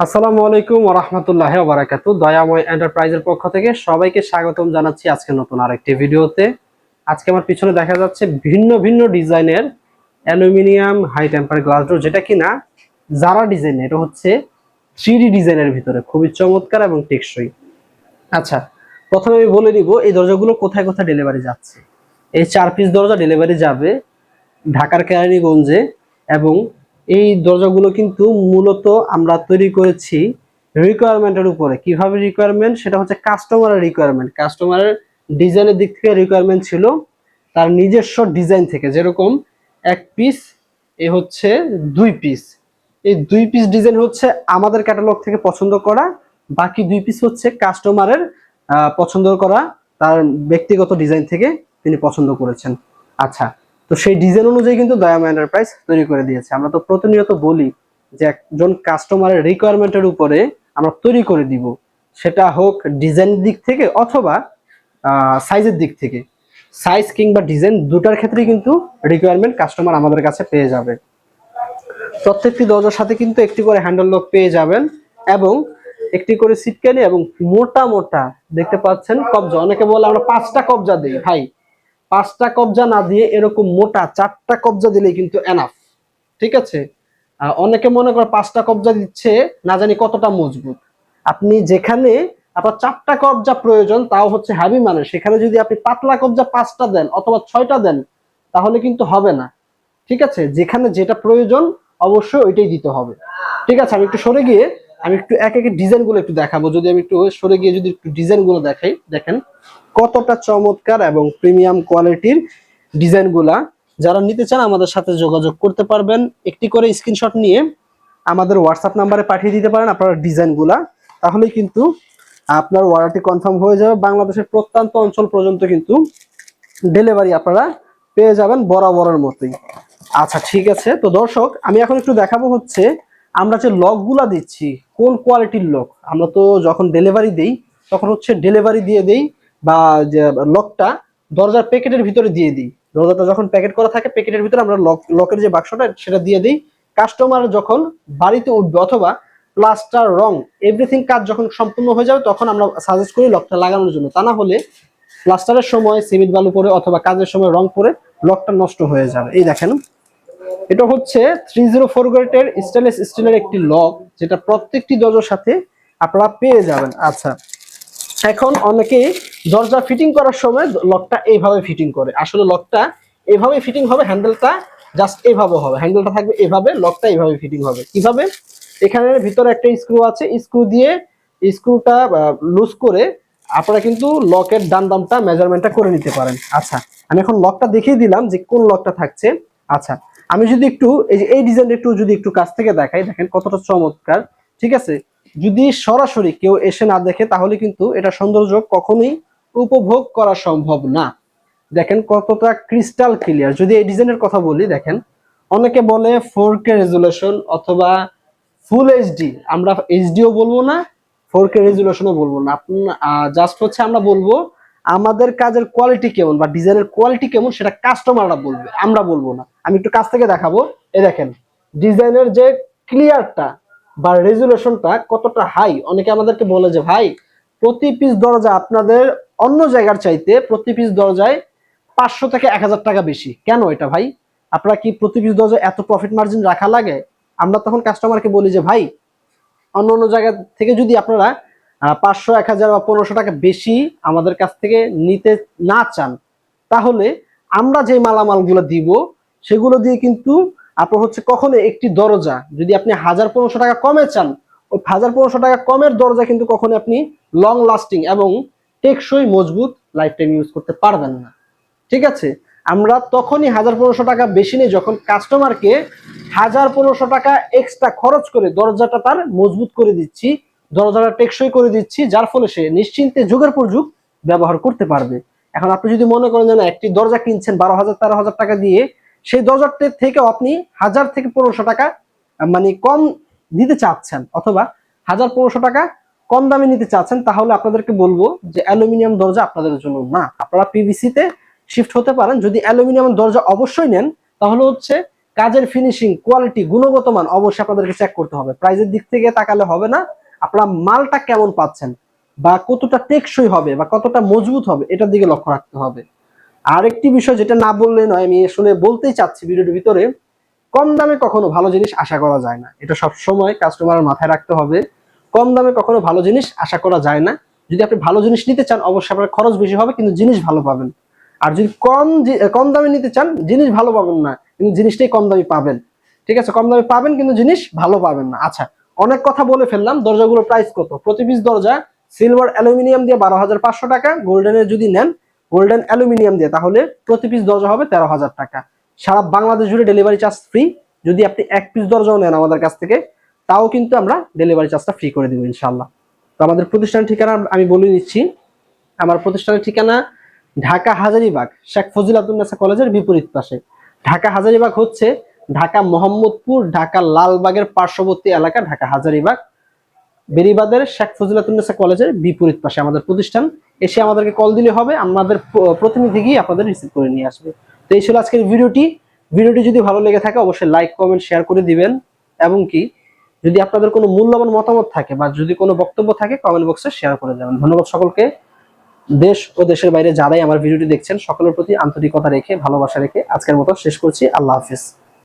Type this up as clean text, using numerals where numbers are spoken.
আসসালামু আলাইকুম ওয়া রাহমাতুল্লাহি ওয়া বারাকাতুহু। দয়াময় এন্টারপ্রাইজের পক্ষ থেকে সবাইকে স্বাগতম জানাচ্ছি আজকে নতুন আরেকটি ভিডিওতে। আজকে আমার পিছনে দেখা যাচ্ছে ভিন্ন ভিন্ন ডিজাইনের aluminium high temper glass door, যেটা কিনা জারা ডিজাইন। এটা হচ্ছে 3D ডিজাইনের ভিতরে খুবই চমৎকার এবং টেকসই। আচ্ছা, প্রথমে আমি বলে দিব এই দরজাগুলো কোথায় কোথায় ডেলিভারি যাচ্ছে। এই 4 পিস দরজা ডেলিভারি যাবে ঢাকার কেরানীগঞ্জে, এবং এই দরজাগুলো কিন্তু মূলত আমরা তৈরি করেছি রিকোয়ারমেন্টের উপরে। কিভাবে রিকোয়ারমেন্ট, সেটা হচ্ছে কাস্টমারের রিকোয়ারমেন্ট। কাস্টমারের ডিজাইনের দিক থেকে রিকোয়ারমেন্ট ছিল, তার নিজস্ব ডিজাইন থেকে। যেরকম 1 পিস, এ হচ্ছে 2 পিস। এই 2 পিস ডিজাইন হচ্ছে আমাদের ক্যাটালগ থেকে পছন্দ করা, বাকি 2 পিস হচ্ছে কাস্টমারের পছন্দ করা, তার ব্যক্তিগত ডিজাইন থেকে তিনি পছন্দ করেছেন। আচ্ছা, তো সেই ডিজাইন অনুযায়ী কিন্তু দয়াময় এন্টারপ্রাইজ তৈরি করে দিয়েছে। আমরা তো প্রতিনিয়ত বলি যে একজন কাস্টমারের রিকোয়ারমেন্টের উপরে আমরা তৈরি করে দিব, সেটা হোক ডিজাইন দিক থেকে অথবা সাইজের দিক থেকে। সাইজ কিংবা ডিজাইন দুটার ক্ষেত্রেই কিন্তু রিকোয়ারমেন্ট কাস্টমার আমাদের কাছে পেয়ে যাবে। প্রত্যেকটি দরজার সাথে কিন্তু একটি করে হ্যান্ডেল লক পেয়ে যাবেন, এবং একটি করে সিটকানি, এবং মোটা মোটা দেখতে পাচ্ছেন কবজা। অনেকে বলে আমরা 5টা কবজা দিই। ভাই, 5টা কবজা না দিয়ে এরকম মোটা 4টা কবজা দিলেই কিন্তু এনাফ। ঠিক আছে? অনেকে মনে করে 5টা কবজা দিচ্ছে না জানি কতটা মজবুত। আপনি যেখানে আপনার 4টা কবজা প্রয়োজন, তাও হচ্ছে হেভি মানে, সেখানে যদি আপনি পাতলা কবজা 5টা দেন অথবা 6টা দেন, তাহলে কিন্তু হবে না। ঠিক আছে? যেখানে যেটা প্রয়োজন অবশ্যই ওইটাই দিতে হবে। ঠিক আছে, আমি একটু সরে গিয়ে আমি একটু এক এক ডিজাইন গুলো একটু দেখাবো। যদি আমি একটু সরে গিয়ে যদি একটু ডিজাইন গুলো দেখাই, দেখেন কতটা চমৎকার এবং প্রিমিয়াম কোয়ালিটির ডিজাইন গুলা। যারা নিতে চান আমাদের সাথে যোগাযোগ করতে পারবেন। একটি করে স্ক্রিনশট নিয়ে আমাদের হোয়াটসঅ্যাপ নাম্বারে পাঠিয়ে দিতে পারেন আপনারা ডিজাইন গুলা, তাহলে কিন্তু আপনার অর্ডারটি কনফার্ম হয়ে যাবে। বাংলাদেশের প্রত্যন্ত অঞ্চল পর্যন্ত কিন্তু ডেলিভারি আপনারা পেয়ে যাবেন বরাবরের মতোই। আচ্ছা, ঠিক আছে। তো দর্শক, আমি এখন একটু দেখাবো হচ্ছে আমরা যে লকগুলা দিচ্ছি কোন কোয়ালিটির লক। আমরা তো যখন ডেলিভারি দেই তখন হচ্ছে ডেলিভারি দিয়ে দেই, বা যে লকটা দরজার প্যাকেটের ভিতরে দিয়ে দিই। দরজাটা যখন প্যাকেট করা থাকে প্যাকেটের ভিতরে আমরা লকের যে বাক্সটা সেটা দিয়ে দিই। কাস্টমার যখন বাড়িতে উঠবে অথবা প্লাস্টার, রং, এভরিথিং কাজ যখন সম্পূর্ণ হয়ে যাবে তখন আমরা সাজেস্ট করি লকটা লাগানোর জন্য। তা না হলে প্লাস্টারের সময় সিমেন্ট বালু পরে অথবা কাজের সময় রং পরে লকটা নষ্ট হয়ে যাবে। এই দেখেন, এটা হচ্ছে 304 গ্রেডের স্টেনলেস স্টিলের একটি লক, যেটা প্রত্যেকটি দরজার সাথে আপনারা পেয়ে যাবেন। আচ্ছা, এখন অনেকে দরজা ফিটিং করার সময় লকটা এইভাবে ফিটিং করে। আসলে লকটা এইভাবে ফিটিং হবে, হ্যান্ডেলটা জাস্ট এইভাবে হবে, হ্যান্ডেলটা থাকবে এইভাবে, লকটা এইভাবে ফিটিং হবে। কিভাবে? এখানের ভিতরে একটা স্ক্রু আছে, স্ক্রু দিয়ে স্ক্রুটা লুজ করে আপনারা কিন্তু লকের দামটা মেজারমেন্টটা করে নিতে পারেন। আচ্ছা, আমি এখন লকটা দেখিয়ে দিলাম যে কোন লকটা থাকছে। আচ্ছা, আমি যদি একটু এই ডিজাইনটা একটু যদি একটু কাছ থেকে দেখাই, দেখেন কতটা চমৎকার। ঠিক আছে? যদি সরাসরি কেউ এসে না দেখে তাহলে কিন্তু এটা সৌন্দর্য কখনোই উপভোগ করা সম্ভব না। দেখেন কতটা ক্রিস্টাল ক্লিয়ার। যদি এই ডিজাইনের কথা বলি, দেখেন অনেকে বলে 4K রেজুলেশন অথবা ফুল এইচডি। আমরা এইচডিও বলবো না, 4K রেজুলেশনও বলবো না। জাস্ট হচ্ছে আমরা বলবো আমাদের কাজের কোয়ালিটি কেমন বা ডিজাইনের কোয়ালিটি কেমন সেটা কাস্টমাররা বলবে, আমরা বলবো না। আমি একটু কাছ থেকে দেখাবো। এই দেখেন ডিজাইনের যে ক্লিয়ারটা বা রেজুলেশনটা কতটা হাই। অনেকে আমাদেরকে বলে যে ভাই, প্রতি পিস দরজা আপনাদের অন্য জায়গার চাইতে প্রতি পিস দরজায় 500 থেকে 1000 টাকা বেশি। কেন এটা ভাই? আপনারা কি প্রতি পিস দরজায় এত প্রফিট মার্জিন রাখা লাগে? আমরা তখন কাস্টমারকে বলি যে ভাই, অন্য অন্য জায়গা থেকে যদি আপনারা 500, 1000 বা 1500 টাকা বেশি আমাদের কাছ থেকে নিতে না চান, তাহলে আমরা যে মালামালগুলো দিব সেগুলো দিয়ে কিন্তু আপনার হচ্ছে কখনো একটি দরজা যদি আপনি 1000-1500 টাকা কমে চান, ওই 1000-1500 টাকা কমের দরজা কিন্তু কখনো আপনি লং লাস্টিং এবং টেকসই মজবুত লাইফ টাইম ইউজ করতে পারবেন না। ঠিক আছে? আমরা তখনই 1000-1500 টাকা বেশি নেই যখন কাস্টমারকে 1000-1500 টাকা এক্সট্রা খরচ করে দরজাটা তার মজবুত করে দিচ্ছি, দরজাটা টেকসই করে দিচ্ছি, যার ফলে সে নিশ্চিন্তে যুগের পর যুগ ব্যবহার করতে পারবে। এখন আপনি যদি মনে করেন যে না, একটি দরজা কিনছেন 12,000-13,000 টাকা দিয়ে, সেই দরজাটির থেকেও আপনি 1000 থেকে 1500 টাকা মানে কম দিতে চাচ্ছেন, অথবা 1000-1500 টাকা কম দামে নিতে চাচ্ছেন, তাহলে আপনাদেরকে বলবো যে অ্যালুমিনিয়াম দরজা আপনাদের জন্য না। আপনারা পিভিসি তে শিফট হতে পারেন। যদি অ্যালুমিনিয়াম দরজা অবশ্যই নেন, তাহলে হচ্ছে কাজের ফিনিশিং, কোয়ালিটি, গুণগত মান অবশ্যই আপনাদেরকে চেক করতে হবে। প্রাইজের দিক থেকে তাকালে হবে না, আপনারা মালটা কেমন পাচ্ছেন বা কতটা টেকসই হবে বা কতটা মজবুত হবে এটার দিকে লক্ষ্য রাখতে হবে। আরেকটি বিষয় যেটা না বললে নয়, আমি আসলে বলতেই চাচ্ছি ভিডিওর ভিতরে, কম দামে কখনো ভালো জিনিস আশা করা যায় না। এটা সব সময় কাস্টমারের মাথায় রাখতে হবে। কম দামে কখনো ভালো জিনিস আশা করা যায় না। যদি আপনি ভালো জিনিস নিতে চান অবশ্যই আপনার খরচ বেশি হবে, কিন্তু জিনিস ভালো পাবেন। আর যদি কম দামে নিতে চান, জিনিস ভালো পাবেন না, কিন্তু জিনিসটাই কম দামে পাবেন। ঠিক আছে, কম দামে পাবেন কিন্তু জিনিস ভালো পাবেন না। আচ্ছা, অনেক কথা বলে ফেললাম। দরজাগুলোর প্রাইস কত? প্রতি পিস দরজা সিলভার অ্যালুমিনিয়াম দিয়ে 12,500 টাকা। গোল্ডেনের যদি নেন, গোল্ডেন অ্যালুমিনিয়াম দিয়ে, তাহলে প্রতি পিস দরজা হবে 13,000 টাকা। সারা বাংলাদেশ জুড়ে ডেলিভারি চার্জ ফ্রি। যদি আপনি এক পিস দরজাও নেন আমাদের কাছ থেকে, তাও কিন্তু আমরা ডেলিভারি চার্জটা ফ্রি করে দিব ইনশাল্লাহ। তো আমাদের প্রতিষ্ঠানের ঠিকানা আমি বলে দিচ্ছি। আমার প্রতিষ্ঠানের ঠিকানা ঢাকা হাজারীবাগ, শেখ ফজিলাতুন্নেসা কলেজের বিপরীত পাশে। ঢাকা হাজারীবাগ হচ্ছে ঢাকা মোহাম্মদপুর, ঢাকা লালবাগের পার্শ্ববর্তী এলাকা ঢাকা হাজারীবাগ। বেরিবাদের শেখ ফজিলাতুন্নেসা কলেজের বিপরীত পাশে আমাদের প্রতিষ্ঠান। এসে আমাদেরকে কল দিলে হবে, আমাদের প্রতিনিধি গিয়ে আপনাদের রিসিভ করে নিয়ে আসবে। তো এই ছিল আজকের ভিডিওটি। ভিডিওটি যদি ভালো লেগে থাকে অবশ্যই লাইক, কমেন্ট, শেয়ার করে দিবেন। এবং কি, যদি আপনাদের কোনো মূল্যবান মতামত থাকে বা যদি কোনো বক্তব্য থাকে কমেন্ট বক্সে শেয়ার করে যাবেন। ধন্যবাদ সকলকে। দেশ ও দেশের বাইরে যারাই আমার ভিডিওটি দেখছেন সকলের প্রতি আন্তরিকতা রেখে, ভালোবাসা রেখে আজকের মতো শেষ করছি। আল্লাহ হাফিজ।